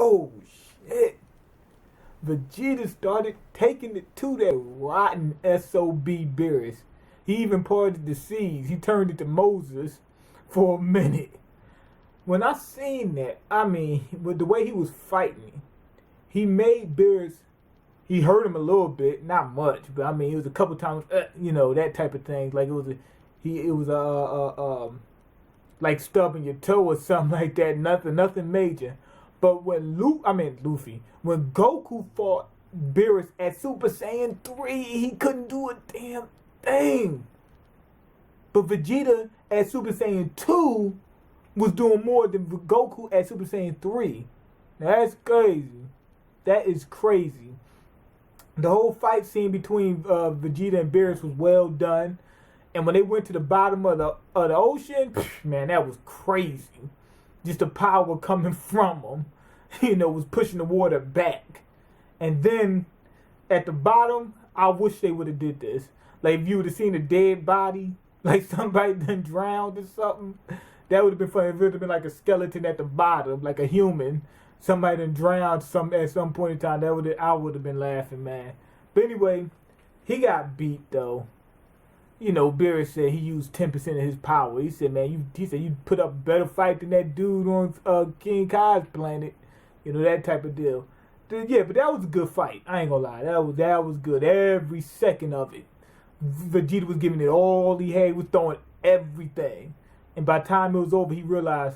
Oh shit. Vegeta started taking it to that rotten SOB Beerus. He even parted the seas. He turned into Moses for a minute. When I seen that, I mean, with the way he was fighting, he made Beerus. He hurt him a little bit, not much, but I mean, it was a couple times, that type of thing. Like it was like stubbing your toe or something like that. Nothing major. But when Luffy, when Goku fought Beerus at Super Saiyan 3, he couldn't do a damn thing. But Vegeta at Super Saiyan 2 was doing more than Goku at Super Saiyan 3. Now that's crazy. That is crazy. The whole fight scene between Vegeta and Beerus was well done. And when they went to the bottom of the ocean, man, that was crazy. Just the power coming from them, was pushing the water back. And then at the bottom, I wish they would have did this. Like if you would have seen a dead body, like somebody done drowned or something, that would have been funny. If it would have been like a skeleton at the bottom, like a human, somebody done drowned at some point in time. I would have been laughing, man. But anyway, he got beat though. Beerus said he used 10% of his power. He said, man, you put up a better fight than that dude on King Kai's planet. That type of deal. Yeah, but that was a good fight. I ain't gonna lie. That was good. Every second of it. Vegeta was giving it all he had. He was throwing everything. And by the time it was over, he realized,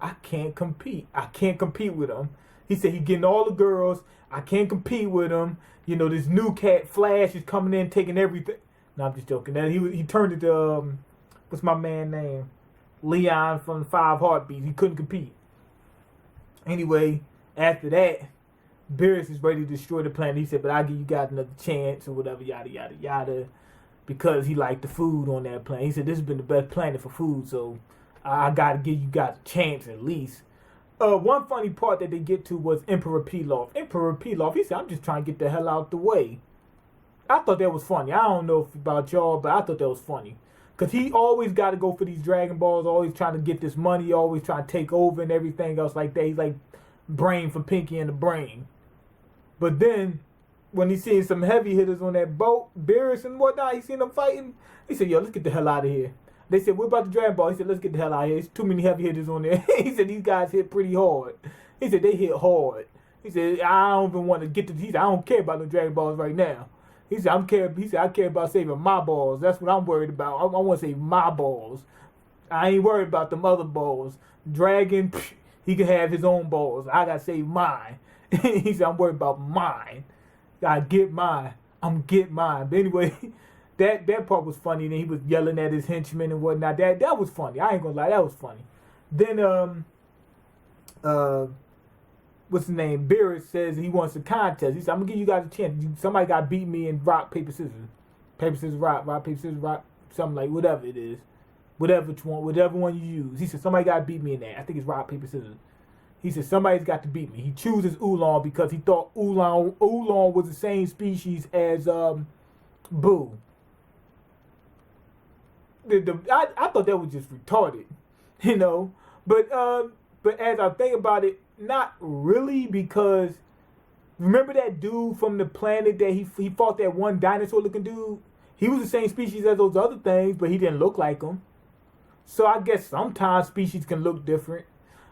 I can't compete. I can't compete with him. He said he getting all the girls. I can't compete with him. This new cat, Flash, is coming in, taking everything. No, I'm just joking. That he turned into what's my man name? Leon from the Five Heartbeats. He couldn't compete. Anyway, after that, Beerus is ready to destroy the planet. He said, but I'll give you guys another chance or whatever, yada yada yada, because he liked the food on that planet. He said this has been the best planet for food, so I gotta give you guys a chance at least. One funny part that they get to was Emperor Pilaf. Emperor Pilaf, he said, I'm just trying to get the hell out the way. I thought that was funny. I don't know about y'all, but I thought that was funny. Because he always got to go for these Dragon Balls, always trying to get this money, always trying to take over and everything else like that. He's like Brain from Pinky and the Brain. But then, when he seen some heavy hitters on that boat, Beerus and whatnot, he seen them fighting. He said, yo, let's get the hell out of here. They said, what about the Dragon Ball? He said, let's get the hell out of here. There's too many heavy hitters on there. He said, these guys hit pretty hard. He said, they hit hard. He said, I don't even want to get to these. I don't care about the Dragon Balls right now. He said, I care about saving my balls. That's what I'm worried about. I want to save my balls. I ain't worried about them other balls. Dragon, he can have his own balls. I got to save mine. He said, I'm worried about mine. I get mine. I'm get mine. But anyway, that part was funny. And he was yelling at his henchmen and whatnot. That was funny. I ain't going to lie. That was funny. Then, what's his name? Beerus says he wants a contest. He said, I'm going to give you guys a chance. Somebody got to beat me in rock, paper, scissors. Paper, scissors, rock, paper, scissors, rock. Something like whatever it is. Whatever one you use. He said, somebody got to beat me in that. I think it's rock, paper, scissors. He said, somebody's got to beat me. He chooses Oolong because he thought Oolong was the same species as Boo. I thought that was just retarded. But as I think about it, not really, because remember that dude from the planet that he fought, that one dinosaur looking dude? He was the same species as those other things, but he didn't look like them. So I guess sometimes species can look different.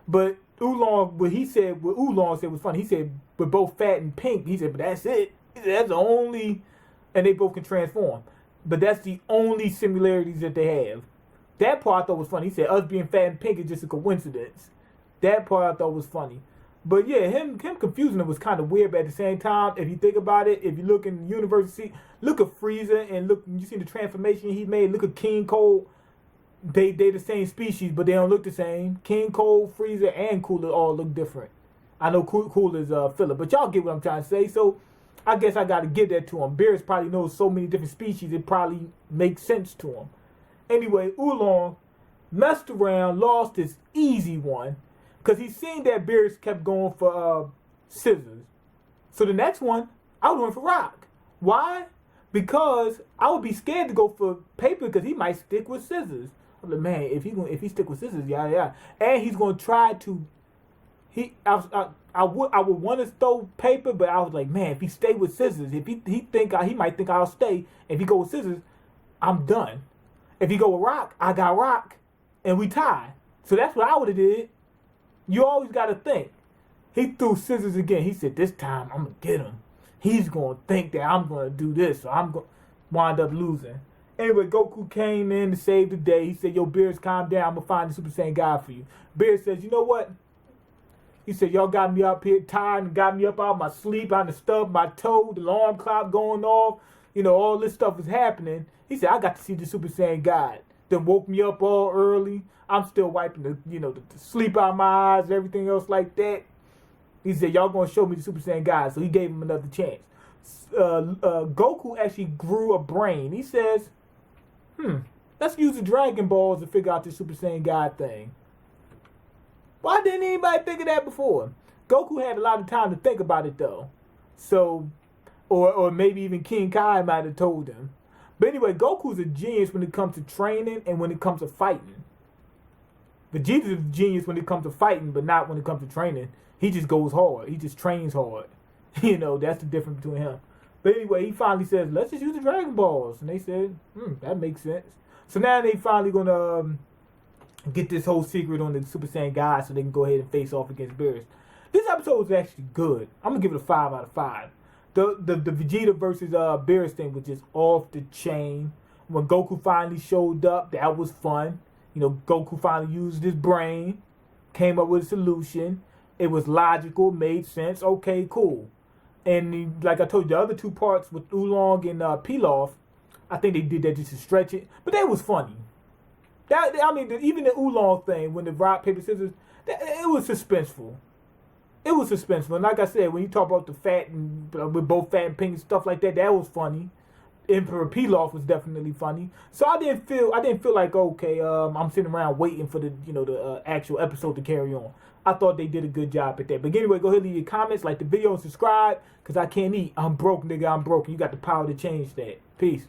But Oolong, what Oolong said was funny. He said, we're both fat and pink. He said, but that's it. He said, that's the only, and they both can transform. But that's the only similarities that they have. That part I thought was funny. He said, us being fat and pink is just a coincidence. That part I thought was funny. But yeah, him confusing it was kind of weird, but at the same time, if you think about it, if you look in the universe, look at Frieza and you see the transformation he made, look at King Cold. They the same species, but they don't look the same. King Cold, Frieza, and Cooler all look different. I know Cooler's filler, but y'all get what I'm trying to say. So I guess I got to give that to him. Beerus probably knows so many different species, it probably makes sense to him. Anyway, Oolong messed around, lost his easy one, because he seen that Beerus kept going for scissors. So the next one, I would went for rock. Why? Because I would be scared to go for paper because he might stick with scissors. I'm like, man, if he stick with scissors, yeah. And he's going to try to I would want to throw paper, but I was like, man, if he stay with scissors, if he might think I'll stay. If he go with scissors, I'm done. If he go with rock, I got rock, and we tie. So that's what I would have did. You always got to think. He threw scissors again. He said, this time I'm going to get him. He's going to think that I'm going to do this, so I'm going to wind up losing. Anyway, Goku came in to save the day. He said, yo, Beerus, calm down. I'm going to find the Super Saiyan God for you. Beerus says, you know what? He said, y'all got me up here tired and got me up out of my sleep, on the stub my toe, the alarm clock going off. You know, all this stuff is happening. He said, I got to see the Super Saiyan God. Then woke me up all early. I'm still wiping the sleep out of my eyes, everything else like that. He said, y'all going to show me the Super Saiyan God. So he gave him another chance. Goku actually grew a brain. He says, let's use the Dragon Balls to figure out the Super Saiyan God thing. Why didn't anybody think of that before? Goku had a lot of time to think about it, though. So, or maybe even King Kai might have told him. But anyway, Goku's a genius when it comes to training and when it comes to fighting. Vegeta's a genius when it comes to fighting, but not when it comes to training. He just goes hard. He just trains hard. That's the difference between him. But anyway, he finally says, let's just use the Dragon Balls. And they said, that makes sense. So now they finally going to get this whole secret on the Super Saiyan God so they can go ahead and face off against Beerus. This episode was actually good. I'm going to give it a 5 out of 5. The Vegeta versus Beerus thing was just off the chain. When Goku finally showed up, that was fun. Goku finally used his brain, came up with a solution. It was logical, made sense. Okay, cool. And like I told you, the other two parts with Oolong and Pilaf, I think they did that just to stretch it. But that was funny. Even the Oolong thing, when the rock, paper, scissors, it was suspenseful. It was suspenseful. And like I said, when you talk about the fat and with both fat and pink and stuff like that, that was funny. Emperor Pilaf was definitely funny. So I didn't feel like, okay, I'm sitting around waiting for the actual episode to carry on. I thought they did a good job at that. But anyway, go ahead and leave your comments, like the video, and subscribe, because I can't eat. I'm broke, nigga. I'm broke. You got the power to change that. Peace.